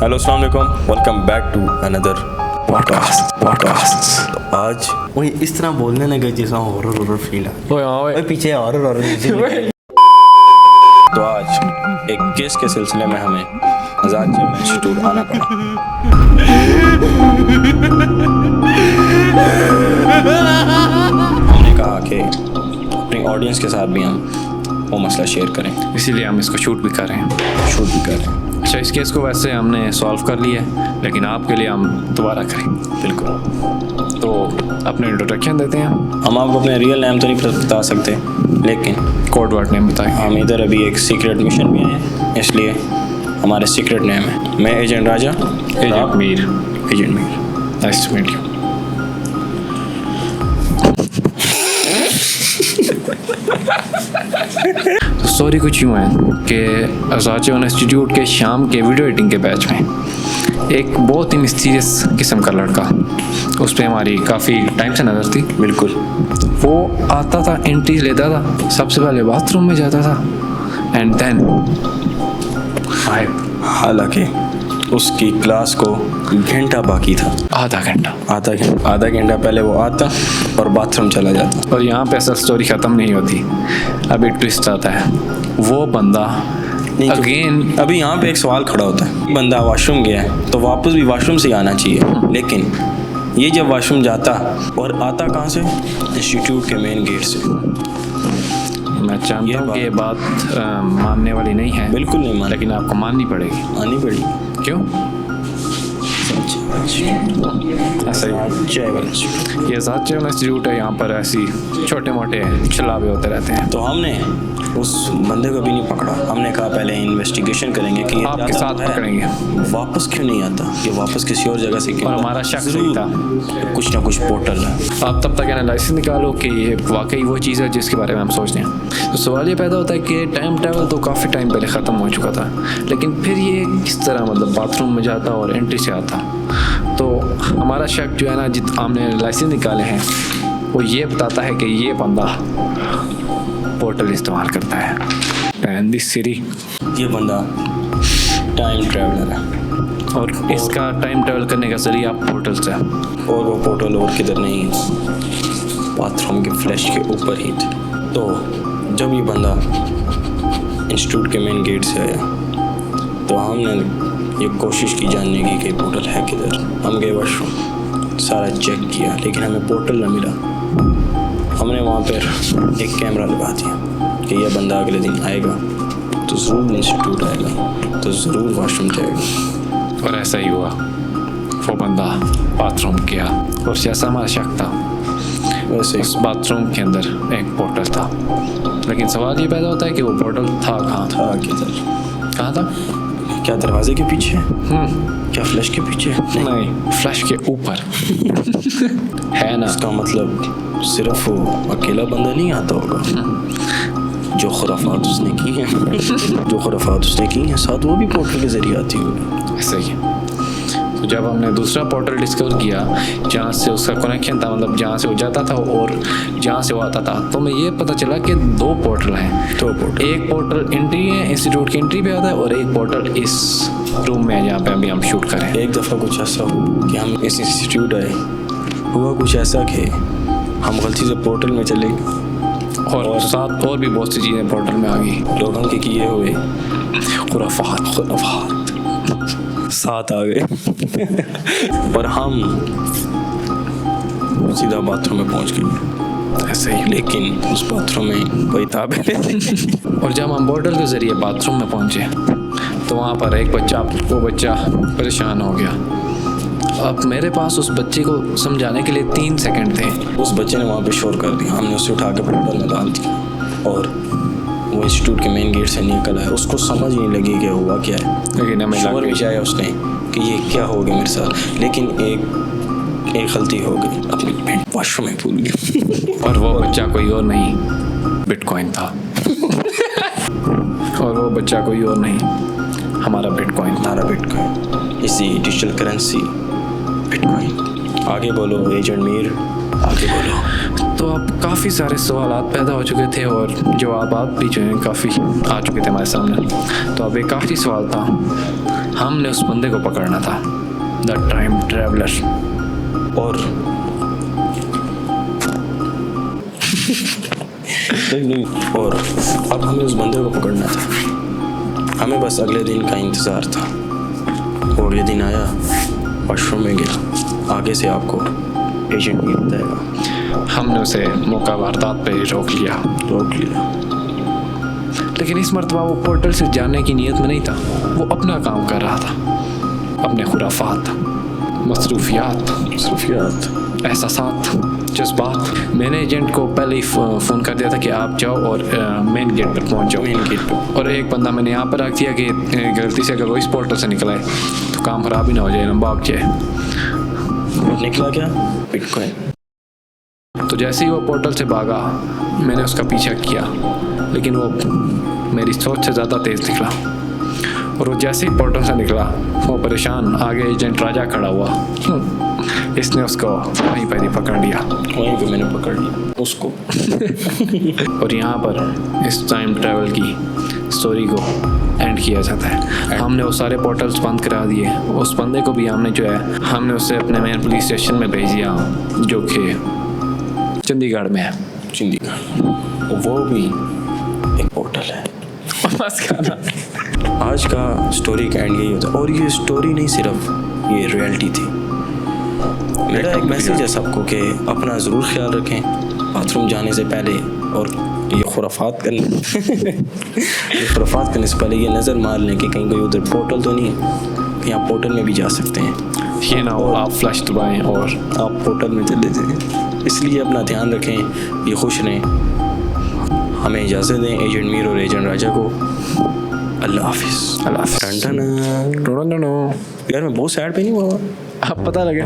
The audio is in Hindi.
हेलो अस्सलाम वालेकुम, welcome back to another podcast. तो आज वही इस तरह बोलने लगे जैसा हॉरर फील है। ओए पीछे हॉरर तो आज एक केस के सिलसिले में हमें आज़ाद जेल इंस्टीट्यूट आना पड़ा। हमने कहा कि अपनी ऑडियंस के साथ भी हम वो मसला शेयर करें, इसीलिए हम इसको शूट भी कर रहे हैं। अच्छा, इस केस को वैसे हमने सॉल्व कर लिया है, लेकिन आपके लिए हम दोबारा करें। बिल्कुल। तो अपने इंट्रोडक्शन देते हैं। हम आपको अपने रियल नेम तो नहीं बता सकते, लेकिन कोड वर्ड नेम बताएं। हम इधर अभी एक सीक्रेट मिशन में हैं, इसलिए हमारे सीक्रेट नेम है। मैं agent Raja, agent Mir. Nice to meet you. तो स्टोरी कुछ यूँ है कि आज़ाद जेल इंस्टीट्यूट के शाम के वीडियो एडिटिंग के बैच में एक बहुत ही मिस्टीरियस किस्म का लड़का, उस पर हमारी काफ़ी टाइम से नज़र थी। बिल्कुल। वो आता था, एंट्री लेता था, सबसे पहले बाथरूम में जाता था एंड देन हालांकि उसकी क्लास को घंटा बाकी था। आधा घंटा पहले वो आता और बाथरूम चला जाता। और यहाँ पे असल स्टोरी ख़त्म नहीं होती, अभी ट्विस्ट आता है। वो बंदा अगेन, अभी यहाँ पे एक सवाल खड़ा होता है, बंदा वॉशरूम गया है तो वापस भी वॉशरूम से ही आना चाहिए, लेकिन ये जब वॉशरूम जाता और आता कहाँ से? इंस्टीट्यूट के मेन गेट से। मैं जानता हूँ कि ये बात मानने वाली नहीं है। बिल्कुल नहीं मान, लेकिन आपको माननी पड़ेगी। आनी पड़ेगी। क्यों? ऐसा ही ये आज़ाद जेल इंस्टीट्यूट है, यहाँ पर ऐसी छोटे मोटे छलावे होते रहते हैं। तो हमने उस बंदे को भी नहीं पकड़ा। हमने कहा पहले इन्वेस्टिगेशन करेंगे कि आपके साथ पकड़ेंगे, वापस क्यों नहीं आता, ये वापस किसी और जगह से क्यों। और हमारा शक सही था, कुछ ना कुछ पोर्टल है। आप तब तक एनालिसिस निकालो कि ये वाकई वो चीज़ है जिसके बारे में हम सोच रहे हैं। तो सवाल ये पैदा होता है कि टाइम ट्रैवल तो काफ़ी टाइम पहले ख़त्म हो चुका था, लेकिन फिर ये किस तरह मतलब बाथरूम में जाता और एंट्री से आता। तो हमारा शक जो है ना, जित हमने एनालिसिस निकाले हैं, वो ये बताता है कि ये बंदा पोर्टल इस्तेमाल करता है। एंड दिस सिटी, ये बंदा टाइम ट्रैवलर है और इसका टाइम ट्रैवल करने का जरिया पोर्टल से, और वो पोर्टल और किधर नहीं, बाथरूम के फ्लैश के ऊपर ही थे। तो जब ये बंदा इंस्टीट्यूट के मेन गेट से आया तो हमने ये कोशिश की जानने की कि पोर्टल है किधर। हम गए वॉशरूम, सारा चेक किया, लेकिन हमें पोर्टल न मिला। हमने वहाँ पर एक कैमरा लगा दिया कि यह बंदा अगले दिन आएगा तो ज़रूर इंस्टीट्यूट आएगा, तो ज़रूर वॉशरूम जाएगा। और ऐसा ही हुआ। वो बंदा बाथरूम गया और जैसा हमारा शक था, वैसे उस बाथरूम के अंदर एक पोर्टल था। लेकिन सवाल ये पैदा होता है कि वो पोर्टल था कहाँ कहाँ था? क्या दरवाजे के पीछे? क्या फ्लैश के पीछे? नहीं, फ्लैश के ऊपर है ना। इसका मतलब सिर्फ वो अकेला बंदा नहीं आता होगा। जो खुराफात उसने की हैं साथ वो भी पोर्टल के जरिए आती होगी। ऐसा ही है। तो जब हमने दूसरा पोर्टल डिस्कवर किया जहाँ से उसका कनेक्शन था, मतलब जहाँ से वो जाता था और जहाँ से वो आता था, तो हमें ये पता चला कि दो पोर्टल हैं। एक पोर्टल एंट्री है, इंस्टीट्यूट की एंट्री पे आता है, और एक पोर्टल इस रूम में है जहाँ पे अभी हम शूट करें। एक दफ़ा कुछ ऐसा हुआ कि हम इस इंस्टीट्यूट आए, हुआ कुछ ऐसा कि हम गलती से पोर्टल में चले और साथ और भी बहुत सी चीज़ें पोर्टल में आ गई। लोगों के किए हुए खुराफात साथ आ गए और हम सीधा बाथरूम में पहुंच गए। ऐसे ही। लेकिन उस बाथरूम में कोई ताबे और जब हम पोर्टल के ज़रिए बाथरूम में पहुंचे तो वहाँ पर एक वो बच्चा परेशान हो गया। अब मेरे पास उस बच्चे को समझाने के लिए 3 सेकंड थे। उस बच्चे ने वहाँ पे शोर कर दिया, हमने उसे उठा के पोर्टल में डाल दिया और वो इंस्टीट्यूट के मेन गेट से निकल आया। उसको समझ नहीं लगी कि हुआ क्या है, लेकिन हमें शोर मचाया उसने कि ये क्या हो गया मेरे साथ। लेकिन एक गलती हो गई, अपनी पैंट वॉशरूम में भूल गई और वो बच्चा कोई और नहीं, बिटकॉइन था। और वो बच्चा कोई और नहीं, हमारा बिटकॉइन। इसी डिजिटल करेंसी बिटकॉइन। आगे बोलो एजेंट मीर, आगे बोलो। तो अब काफ़ी सारे सवाल पैदा हो चुके थे और जवाब भी जो हैं काफ़ी आ चुके थे हमारे सामने। तो अब एक आखिरी सवाल था हमने उस बंदे को पकड़ना था, द टाइम ट्रैवलर। और नहीं, और अब हमें उस बंदे को पकड़ना था। हमें बस अगले दिन का इंतज़ार था और ये दिन आया, वॉशरूम में गया, आगे से आपको एजेंट नहीं बताएगा। हमने उसे मौका वारदात पे ही रोक लिया। लेकिन इस मरतबा वो पोर्टल से जाने की नीयत में नहीं था, वो अपना काम कर रहा था, अपने खुराफात, मसरूफियात, एहसासात, जज्बात। मैंने एजेंट को पहले ही फ़ोन कर दिया था कि आप जाओ और मेन गेट पर पहुंच जाओ। और एक बंदा मैंने यहाँ पर रख दिया कि गलती से अगर वो इस पोर्टल से निकला है तो काम ख़राब ही ना हो जाए, ना भाग जाए। निकला क्या? बिटकॉइन। तो जैसे ही वो पोर्टल से भागा मैंने उसका पीछा किया, लेकिन वो मेरी सोच से ज़्यादा तेज़ निकला। और वो जैसे ही पोर्टल से निकला वो परेशान, आगे एजेंट राजा खड़ा हुआ। इसने उसको वहीं पर ही पकड़ लिया। वहीं पे मैंने पकड़ लिया उसको। और यहाँ पर इस टाइम ट्रैवल की स्टोरी को एंड किया जाता है। हमने वो सारे पोर्टल्स बंद करा दिए। उस बंदे को भी हमने जो है हमने उससे अपने मेन पुलिस स्टेशन में भेज दिया, जो कि चंडीगढ़ में है। चंडीगढ़, वो भी एक पोर्टल है। आज का स्टोरी का एंड यही होता है। और ये स्टोरी नहीं सिर्फ, ये रियलिटी थी। मेरा एक मैसेज है सबको कि अपना ज़रूर ख्याल रखें बाथरूम जाने से पहले, और ये खुराफात करने से पहले ये नज़र मार लें कि कहीं कोई उधर पोर्टल तो नहीं है। यहाँ पोर्टल में भी जा सकते हैं, ये ना हो आप फ्लैश दबाएं और आप पोर्टल में चले जाएं। इसलिए अपना ध्यान रखें, ये खुश रहें। हमें इजाज़त दें एजेंट मीर और एजेंट राजा को। अल्लाह हाफिज़। अल्लाह हाफिज़। यार मैं बहुत सैड पे नहीं हुआ। अब पता लगे।